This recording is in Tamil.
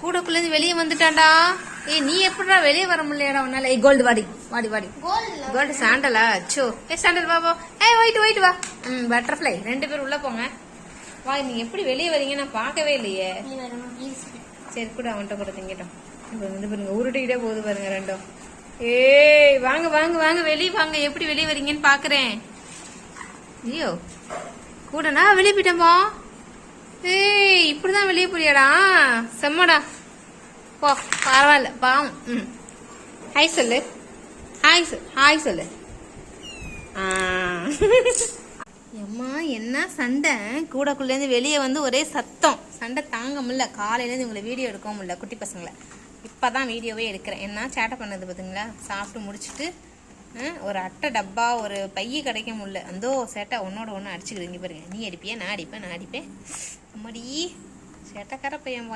கூடக்குள்ளேருந்து வெளியே வந்துட்டான்டா. ஏய் நீ எப்படிடா வெளியே வர முடியலடா உன்னால? ஏய் கோல்டு வாடி வாடி வாடி. கோல்டு சாண்டலா? அச்சோ. ஏய் சாண்டல் பாபா. ஏய் ஒயிட் வா. பட்டர்ஃப்ளை 2 பேர் உள்ள போங்க. வா, நீங்க எப்படி வெளியே வரீங்க? நான் பார்க்கவே இல்லையே. சரி கூட அவன்கிட்ட கூட திங்கிட்டோம். இப்போ வந்து பாருங்க உருட்டிக்கிட்டே போகுது பாருங்க ரெண்டும். ஏய் வாங்க வாங்க வாங்க வெளியே வாங்க. எப்படி வெளியே வரீங்கன்னு பாக்குறேன். ஐயோ கூடனா வெளியே போயிட்டோம்பா. ஏய் இப்படிதான் வெளியே போறியாடா? செம்மடா போ. பரவாயில்ல பாவம். ஹாய் சொல்லு. ஹாய் சொல்லு. அம்மா என்ன சண்டை? கூடக்குள்ளேருந்து வெளியே வந்து ஒரே சத்தம். சண்டை தாங்க முடியல. காலையிலேருந்து உங்களை வீடியோ எடுக்கவும் முடியல. குட்டி பசங்களை இப்போதான் வீடியோவே எடுக்கிறேன். என்ன சேட்டை பண்ணது பார்த்தீங்களா? சாப்பிட்டு முடிச்சுட்டு ஒரு அட்டை டப்பா ஒரு பைய கிடைக்க முடியல. அந்தோ சேட்டை ஒன்னோட ஒன்று அடிச்சுக்கிறீங்க பாருங்க. நீ அடிப்பியா? நான் அடிப்பேன். அம்மாடி சேட்டைக்கார பையன்.